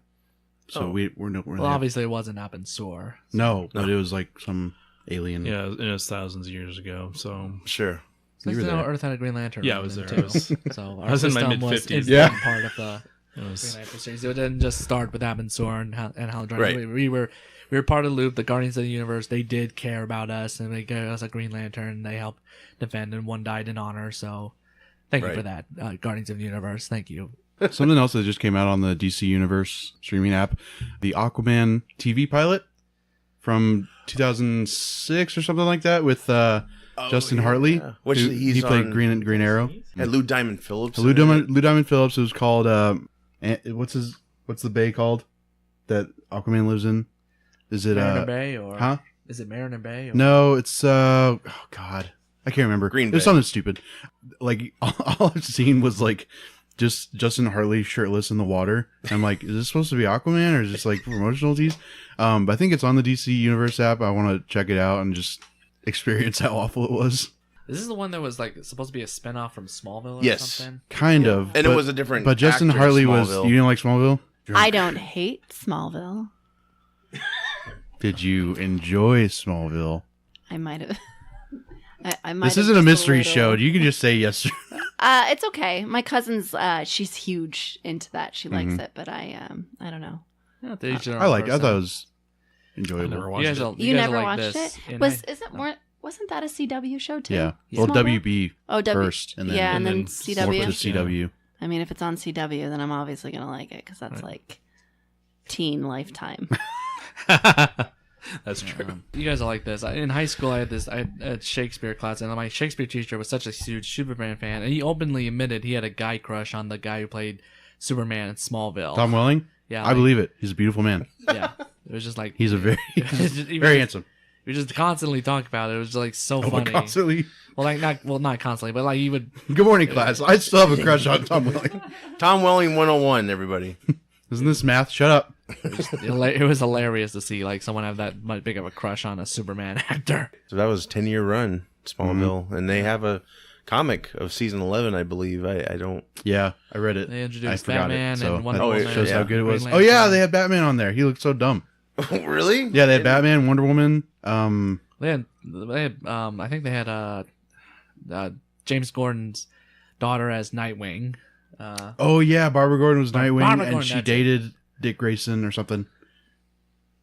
So we're not really. Well, obviously it wasn't up in Soar. So. No, but it was like some alien. Yeah, it was thousands of years ago. So sure. So you were there. Earth had a Green Lantern. Yeah, I was there. Too. So I was in my mid-50s. Yeah, part of the Green Lantern series. It didn't just start with Abin Soar and Hal Jordan. Right. We were part of the loop. The Guardians of the Universe. They did care about us, and they gave us a Green Lantern. They helped defend, and one died in honor. So, thank you for that, Guardians of the Universe. Thank you. Something else that just came out on the DC Universe streaming app, the Aquaman TV pilot from 2006 or something like that with Justin Hartley. Yeah. Which he played Green Arrow. And Lou Diamond Phillips. Lou Diamond Phillips. It was called what's the bay called that Aquaman lives in? Is it Mariner Bay or huh? Is it Mariner Bay? Or? No, it's oh god, I can't remember. Green Bay. There's something stupid. Like all I've seen was like just Justin Hartley shirtless in the water. I'm like, is this supposed to be Aquaman or is this like promotional tease? But I think it's on the DC Universe app. I want to check it out and just experience how awful it was. This is the one that was like supposed to be a spinoff from Smallville or something? Kind of. And it was a different But Justin actor Hartley in was... Smallville. You didn't like Smallville? I don't hate Smallville. Did you enjoy Smallville? I might have. I might. This isn't a mystery show. You can just say yes. It's okay. My cousin's she's huge into that. She likes it, but I don't know. Yeah, I like it. I thought it was enjoyable. You never watched it? Wasn't that a CW show too? Yeah. Well, WB first, and then CW. More to CW. I mean, if it's on CW, then I'm obviously gonna like it because that's like teen Lifetime. That's true. You guys are like this. In high school, I had Shakespeare class, and my Shakespeare teacher was such a huge Superman fan, and he openly admitted he had a guy crush on the guy who played Superman in Smallville. Tom Welling? Yeah, I believe it. He's a beautiful man. Yeah, it was just like He's a very, very handsome. We just constantly talk about it. It was just, like so funny. Constantly. Well, not constantly, but like he would. Good morning, class. I still have a crush on Tom Welling. Tom Welling 101, everybody. Isn't this math? Shut up. It was hilarious to see like someone have that much big of a crush on a Superman actor. So that was a 10-year run, Smallville, and they have a comic of season 11, I believe. I don't. Yeah, I read it. They I introduced forgot Batman it. So and Wonder that Woman. shows how good it was. Green Oh yeah, Lantern. they had Batman on there. He looked so dumb. Really? Yeah, they had Batman, Wonder Woman. They had I think they had James Gordon's daughter as Nightwing. Oh yeah, Barbara Gordon was Nightwing, Barbara and Gordon, she that's dated Dick Grayson or something.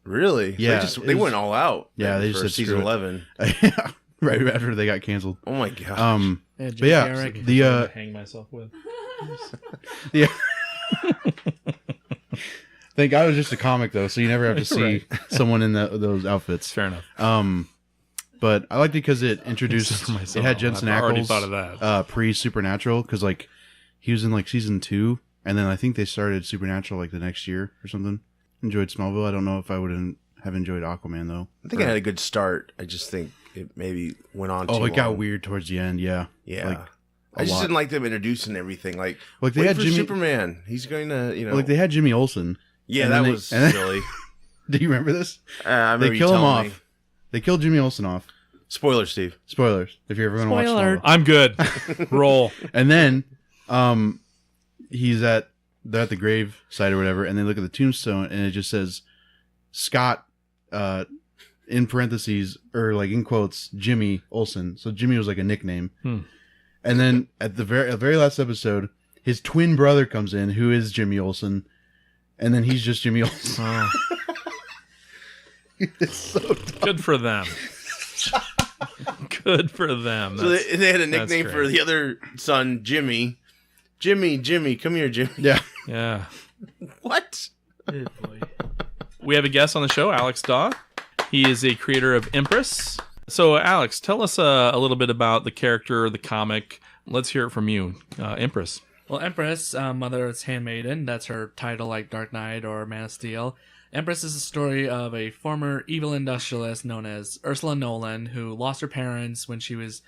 Really? Yeah, They went all out. Yeah, they just for said season screw it. 11. Right after they got canceled. Oh my gosh. They had But yeah, Jake Garrick. the hang myself with. yeah. Thank God it was just a comic though, so you never have to see someone in those outfits. Fair enough. But I liked it because it introduced. It had Jensen I've already Ackles. thought of that. Pre Supernatural, because like he was in like season 2, and then I think they started Supernatural like the next year or something. Enjoyed Smallville. I don't know if I would have enjoyed Aquaman though. I think it had a good start. I just think it maybe went on too Oh, it got long. weird towards the end. Yeah. Yeah. Like, I just lot. didn't like them introducing everything. Like Like, they wait had for Jimmy- Superman. He's going to, Like they had Jimmy Olsen. yeah, and that then was and then- silly. Do you remember this? I remember They you kill him telling me. off. They killed Jimmy Olsen off. Spoiler, Steve. Spoilers. If you're ever going to watch Spoiler. Smallville. I'm good. Roll. And then, they're at the grave site or whatever, and they look at the tombstone, and it just says Scott, in parentheses or like in quotes, Jimmy Olsen. So Jimmy was like a nickname. And then at the very last episode, his twin brother comes in, who is Jimmy Olsen, and then he's just Jimmy Olsen. Oh. It's so dumb. Good for them. Good for them. So they had a that's nickname for great. the other son, Jimmy. Jimmy, come here, Jimmy. Yeah. Yeah. What? We have a guest on the show, Alex Dawe. He is a creator of Empress. So, Alex, tell us a little bit about the character, the comic. Let's hear it from you, Empress. Well, Empress, Mother Earth's Handmaiden, that's her title like Dark Knight or Man of Steel. Empress is a story of a former evil industrialist known as Ursula Nolan who lost her parents when she was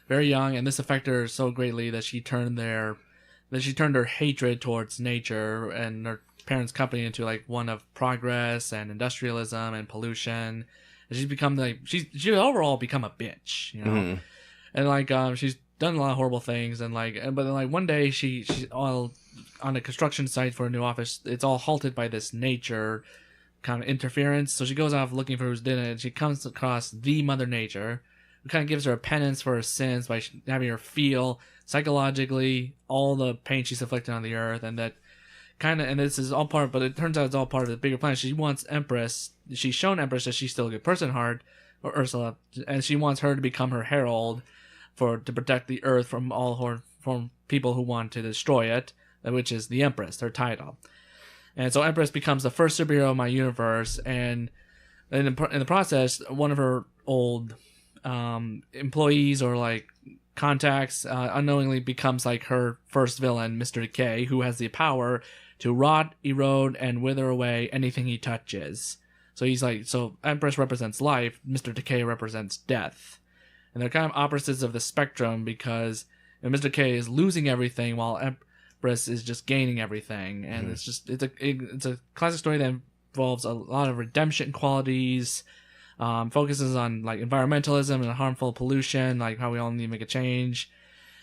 very young, and this affected her so greatly that she turned her hatred towards nature and her parents' company into like one of progress and industrialism and pollution. And she's become like she overall become a bitch, you know. Mm-hmm. And like she's done a lot of horrible things, and but then like one day she's all on a construction site for a new office. It's all halted by this nature kind of interference. So she goes off looking for who's did it, and she comes across the Mother Nature, who kind of gives her a penance for her sins by having her feel psychologically all the pain she's inflicted on the earth, and that kind of, and this is all part, but it turns out it's all part of the bigger plan. She wants Empress, she's shown Empress that she's still a good person at heart, or Ursula, and she wants her to become her herald to protect the earth from people who want to destroy it, which is the Empress, her title. And so Empress becomes the first superhero in my universe, and in the process, one of her old employees or like contacts unknowingly becomes like her first villain, Mr. Decay, who has the power to rot, erode, and wither away anything he touches. So he's like, so Empress represents life, Mr. Decay represents death. And they're kind of opposites of the spectrum because Mr. Decay is losing everything while Empress is just gaining everything. And it's a classic story that involves a lot of redemption qualities, focuses on like environmentalism and harmful pollution, like how we all need to make a change.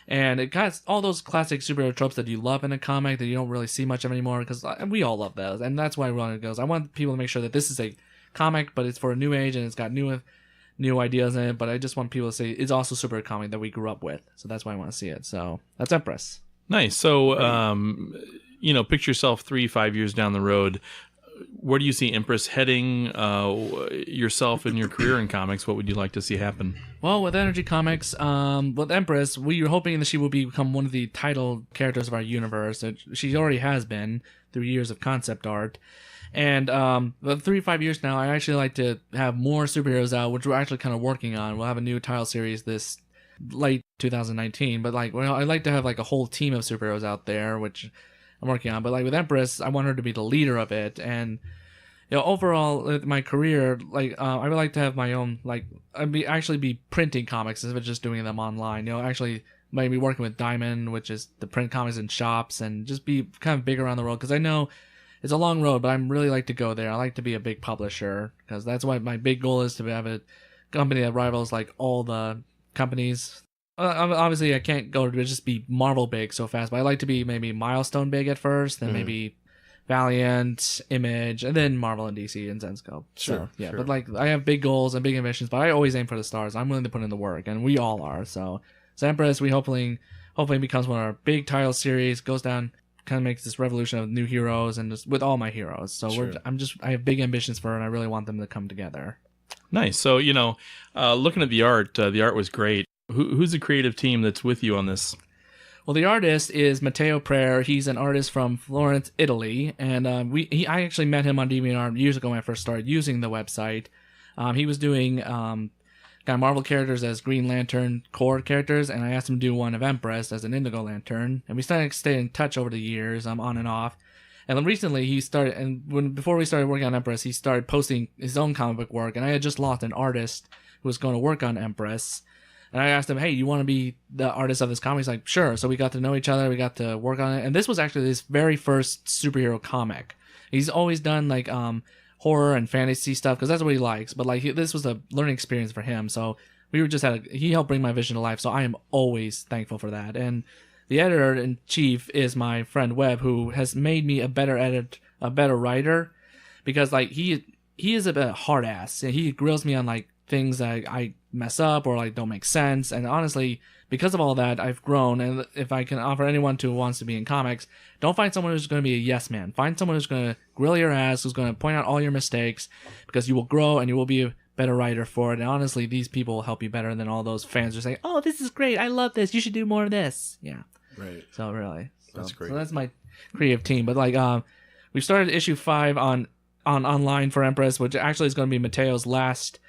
And it got all those classic superhero tropes that you love in a comic that you don't really see much of anymore, because we all love those. And that's why Ron goes, I want people to make sure that this is a comic, but it's for a new age and it's got new ideas in it. But I just want people to say it's also superhero comic that we grew up with. So that's why I want to see it. So that's Empress. Nice. So, picture yourself 3-5 years down the road. where do you see Empress heading? Yourself in your career in comics, what would you like to see happen? Well, with Energy Comics, with Empress, we were hoping that she will become one of the title characters of our universe. She already has been through years of concept art. And 3-5 years now, I actually like to have more superheroes out, which we're actually kind of working on. We'll have a new title series this late 2019, but I'd like to have like a whole team of superheroes out there, which I'm working on. But like with Empress, I want her to be the leader of it. And overall, with my career, I would like to have my own, actually be printing comics instead of just doing them online. Actually maybe working with Diamond, which is the print comics in shops, and just be kind of big around the world, because I know it's a long road, but I really like to go there. I like to be a big publisher, because that's what my big goal is, to have a company that rivals like all the companies. Obviously, I can't go to just be Marvel big so fast, but I like to be maybe Milestone big at first, then maybe Valiant, Image, and then Marvel and DC and Zenscope. Sure. But I have big goals and big ambitions, but I always aim for the stars. I'm willing to put in the work, and we all are. So Empress, we hopefully becomes one of our big title series, goes down, kind of makes this revolution of new heroes, and just with all my heroes. So I have big ambitions for her, and I really want them to come together. Nice. So looking at the art was great. Who's the creative team that's with you on this? Well, the artist is Matteo Prayer. He's an artist from Florence, Italy, and I actually met him on DeviantArt years ago when I first started using the website. He was doing kind of Marvel characters as Green Lantern core characters, and I asked him to do one of Empress as an Indigo Lantern, and we started to stay in touch over the years, on and off. And then recently he started, before we started working on Empress, he started posting his own comic book work, and I had just lost an artist who was going to work on Empress. And I asked him, hey, you want to be the artist of this comic? He's like, sure. So we got to know each other. We got to work on it. And this was actually his very first superhero comic. He's always done horror and fantasy stuff, because that's what he likes. But this was a learning experience for him. So we were he helped bring my vision to life. So I am always thankful for that. And the editor-in-chief is my friend Webb, who has made me a better writer, because he is a bit hard ass. He grills me on things that I mess up or don't make sense, and honestly, because of all that, I've grown. And if I can offer anyone who wants to be in comics, don't find someone who's going to be a yes man. Find someone who's going to grill your ass, who's going to point out all your mistakes, because you will grow and you will be a better writer for it. And honestly, these people will help you better than all those fans who say, oh, this is great, I love this, you should do more of this. Yeah, right. So really, that's great. So that's my creative team. But we started issue 5 on online for Empress, which actually is going to be Matteo's last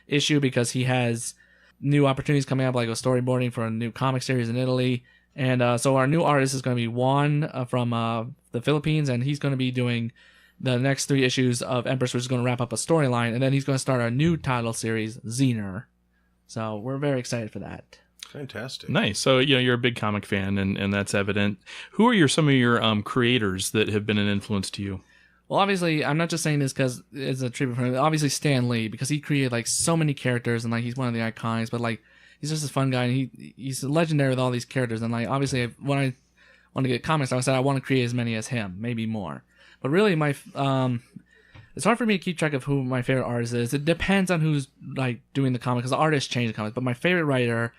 issue, because he has new opportunities coming up, like a storyboarding for a new comic series in Italy. And so our new artist is going to be Juan from the Philippines, and he's going to be doing the next 3 issues of Empress, which is going to wrap up a storyline, and then he's going to start our new title series, Zener. So we're very excited for that. Fantastic. Nice. So you're a big comic fan, and that's evident. Who are some of your creators that have been an influence to you? Well, obviously, I'm not just saying this because it's a tribute for him. Obviously, Stan Lee, because he created so many characters, and he's one of the icons. But he's just a fun guy, and he's legendary with all these characters. And obviously, when I want to get comics, I said I want to create as many as him, maybe more. But really, it's hard for me to keep track of who my favorite artist is. It depends on who's doing the comic, because the artists change the comics. But my favorite writer,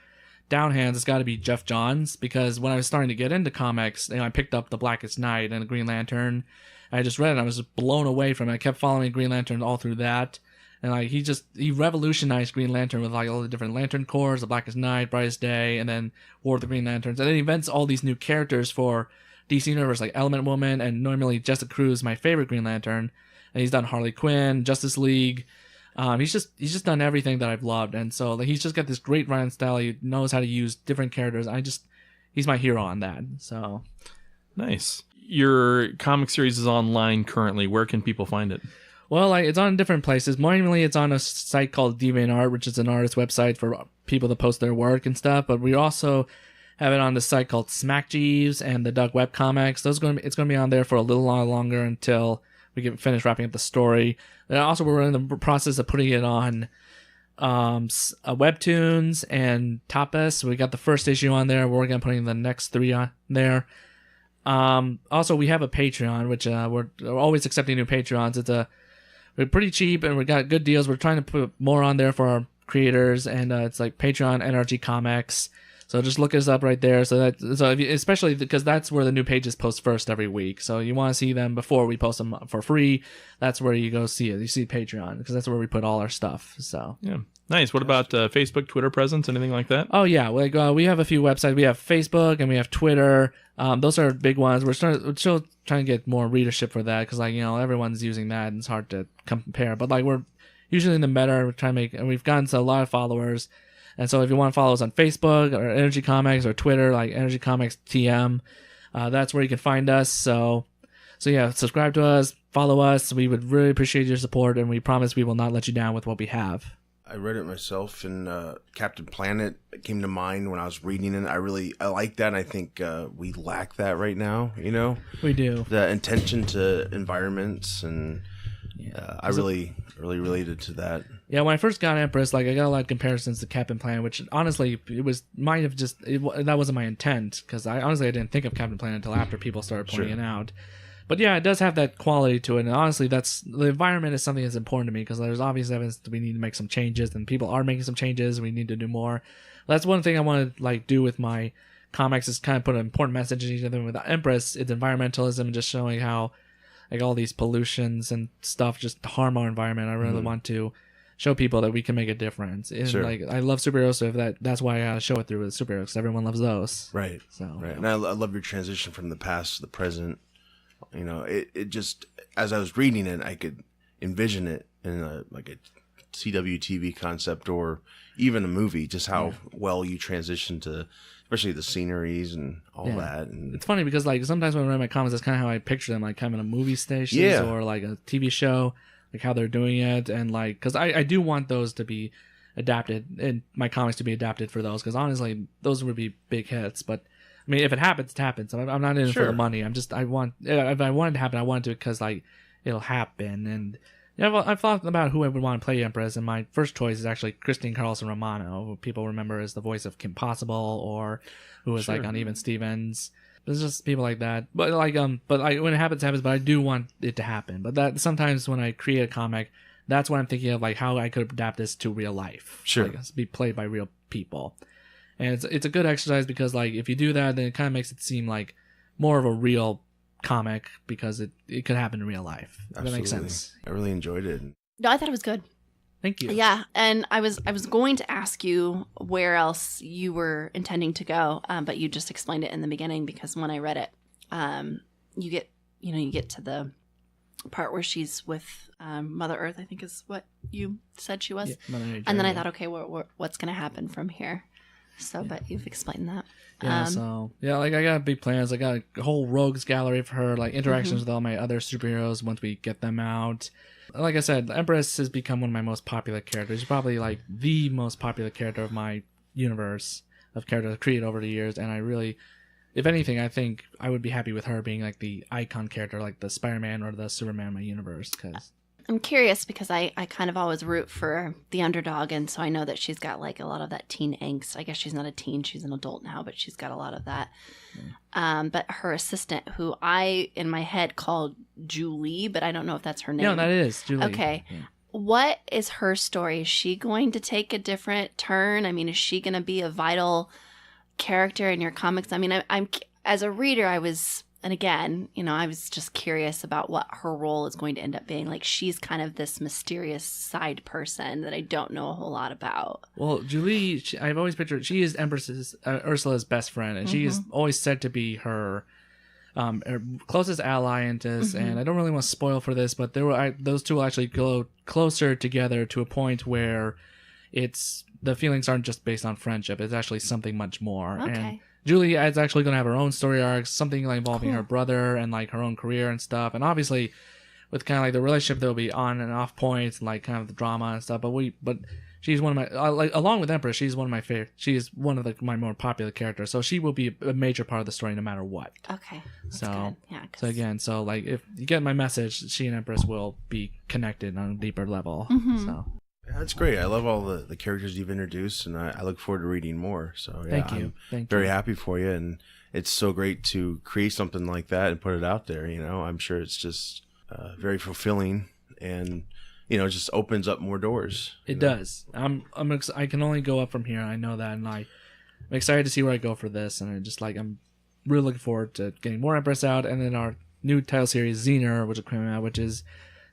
down hands, has got to be Geoff Johns, because when I was starting to get into comics, I picked up The Blackest Night and The Green Lantern. I just read it, and I was just blown away from it. I kept following Green Lantern all through that. And he revolutionized Green Lantern with all the different Lantern Corps, The Blackest Night, Brightest Day, and then War of the Green Lanterns. And then he invents all these new characters for DC Universe, like Element Woman, and normally Jessica Cruz, my favorite Green Lantern. And he's done Harley Quinn, Justice League. He's just done everything that I've loved. And so he's just got this great writing style. He knows how to use different characters. He's my hero on that. So nice. Your comic series is online currently. Where can people find it? Well, it's on different places. Mainly, it's on a site called DeviantArt, which is an artist website for people to post their work and stuff. But we also have it on the site called Smack Jeeves and the Doug Web Comics. It's going to be on there for a little while longer until we get finished wrapping up the story. And also, we're in the process of putting it on Webtoons and Tapas. So we got the first issue on there. We're going to putting the next 3 on there. Also, we have a Patreon, which we're always accepting new Patreons. We're pretty cheap, and we got good deals. We're trying to put more on there for our creators, and it's Patreon, NRG Comics. So just look us up right there. So if you, especially because that's where the new pages post first every week. So you want to see them before we post them for free. That's where you go see it. You see Patreon because that's where we put all our stuff. So yeah, nice. What about Facebook, Twitter presence, anything like that? Oh yeah, like we have a few websites. We have Facebook and we have Twitter. Those are big ones. We're still trying to get more readership for that because everyone's using that and it's hard to compare. But we're usually in the meta. We're trying to make, and we've gotten to a lot of followers. And so if you want to follow us on Facebook or Energy Comics or Twitter, like Energy Comics TM, that's where you can find us. So yeah, subscribe to us, follow us. We would really appreciate your support, and we promise we will not let you down with what we have. I read it myself, and Captain Planet came to mind when I was reading it. I like that. And I think we lack that right now. We do. The intention to environments, and I really related to that. Yeah, when I first got Empress, I got a lot of comparisons to Captain Planet, which honestly, that wasn't my intent, because I didn't think of Captain Planet until after people started pointing it out. But yeah, it does have that quality to it, and honestly, the environment is something that's important to me, because there's obvious evidence that we need to make some changes, and people are making some changes, we need to do more. That's one thing I want to do with my comics, is kind of put an important message in each of them. With Empress, it's environmentalism, and just showing how all these pollutions and stuff just harm our environment. I really want to show people that we can make a difference. And I love superheroes, so that's why I gotta show it through with superheroes, because everyone loves those. Right. And I love your transition from the past to the present. It just, as I was reading it, I could envision it in a CW TV concept or even a movie, just how well you transition to, especially the sceneries and all that. And it's funny because sometimes when I write my comics, that's kind of how I picture them, kind of in a movie station or a TV show, how they're doing it. And because I do want those to be adapted, and my comics to be adapted for those, because honestly, those would be big hits. But I mean, if it happens, it happens. I'm not in it for the money. If I want it to happen, I want it to, because it'll happen. And I've thought about who I would want to play Empress, and my first choice is actually Christine Carlson Romano, who people remember as the voice of Kim Possible, or who was on Even Stevens. It's just people like that. But when it happens, it happens. But I do want it to happen. But that sometimes when I create a comic, that's what I'm thinking of, how I could adapt this to real life. Sure, be played by real people. And it's a good exercise, because if you do that, then it kind of makes it seem like more of a real comic, because it could happen in real life. If that makes sense. I really enjoyed it. No, I thought it was good. Thank you. Yeah, and I was going to ask you where else you were intending to go, but you just explained it in the beginning, because when I read it, you get to the part where she's with Mother Earth, I think is what you said she was. Yeah, and then I thought, okay, what's going to happen from here? So, but you've explained that. Yeah, I got big plans. I got a whole rogues gallery for her, interactions with all my other superheroes once we get them out. Like I said, Empress has become one of my most popular characters. She's probably the most popular character of my universe of characters created over the years. And I really, if anything, I think I would be happy with her being the icon character, like the Spider-Man or the Superman of my universe. Because I'm curious, because I kind of always root for the underdog, and so I know that she's got a lot of that teen angst. I guess she's not a teen, she's an adult now, but she's got a lot of that. But her assistant, who I in my head called Julie, but I don't know if that's her name. No, that is Julie. Okay. Yeah. What is her story? Is she going to take a different turn? I mean, is she going to be a vital character in your comics? I mean, I'm as a reader, I was just curious about what her role is going to end up being. She's kind of this mysterious side person that I don't know a whole lot about. Well, Julie, I've always pictured, she is Ursula's best friend, and she is always said to be her closest ally in this. And I don't really want to spoil for this, but those two will actually go closer together to a point where the feelings aren't just based on friendship. It's actually something much more. Okay. And Julie is actually going to have her own story arcs, something involving her brother and her own career and stuff. And obviously, with kind of the relationship, there'll be on and off points and kind of the drama and stuff. But she's one of my along with Empress, she's one of my favorite. She is one of my more popular characters, so she will be a major part of the story no matter what. Okay, that's so good. Yeah. So again, if you get my message, she and Empress will be connected on a deeper level. So. That's great. I love all the characters you've introduced, and I look forward to reading more. So Thank you. I'm very happy for you, and it's so great to create something like that and put it out there. I'm sure it's just very fulfilling, and it just opens up more doors. It does. I can only go up from here. I know that, and I'm excited to see where I go for this, and I'm really looking forward to getting more Empress out, and then our new title series Xener, which will come out, which is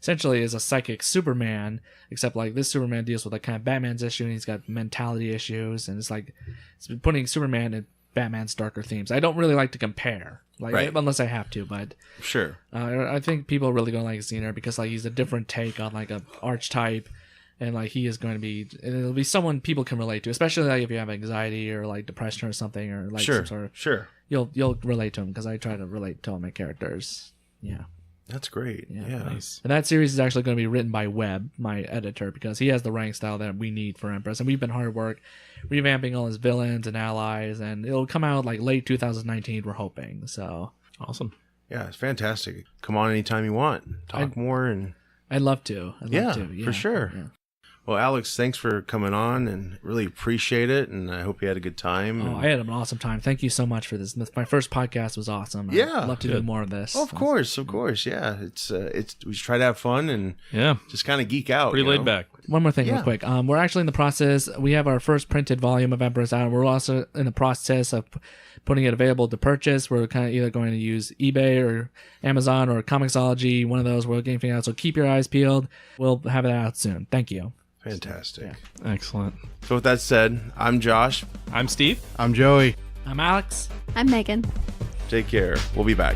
essentially is a psychic Superman, except like this Superman deals with like kind of Batman's issue, and he's got mentality issues, and it's been putting Superman in Batman's darker themes. I don't really like to compare, unless I have to, but sure. I think people are really gonna like Xener because like he's a different take on like a archetype, and like he is going to be, and it'll be someone people can relate to, especially like if you have anxiety or like depression or something, or like some sort of you'll relate to him because I try to relate to all my characters. Yeah. That's great. Yeah. Nice. And that series is actually going to be written by Webb, my editor, because he has the writing style that we need for Empress. And we've been hard at work revamping all his villains and allies, and it'll come out like late 2019, we're hoping. So awesome. Yeah, it's fantastic. Come on anytime you want. Talk more. And I'd love to. Yeah, for sure. Yeah. Well, Alex, thanks for coming on, and really appreciate it, and I hope you had a good time. Oh, I had an awesome time. Thank you so much for this. My first podcast was awesome. I'd love to do more of this. Oh, of course. Yeah, it's we try to have fun and just kind of geek out. Pretty laid back. One more thing, real quick. We're actually in the process. We have our first printed volume of Empress out. We're also in the process of putting it available to purchase. We're kind of either going to use eBay or Amazon or Comixology, one of those. We're getting things out. So keep your eyes peeled. We'll have it out soon. Thank you. Fantastic. Yeah. Excellent. So with that said, I'm Josh. I'm Steve. I'm Joey. I'm Alex. I'm Megan. Take care. We'll be back.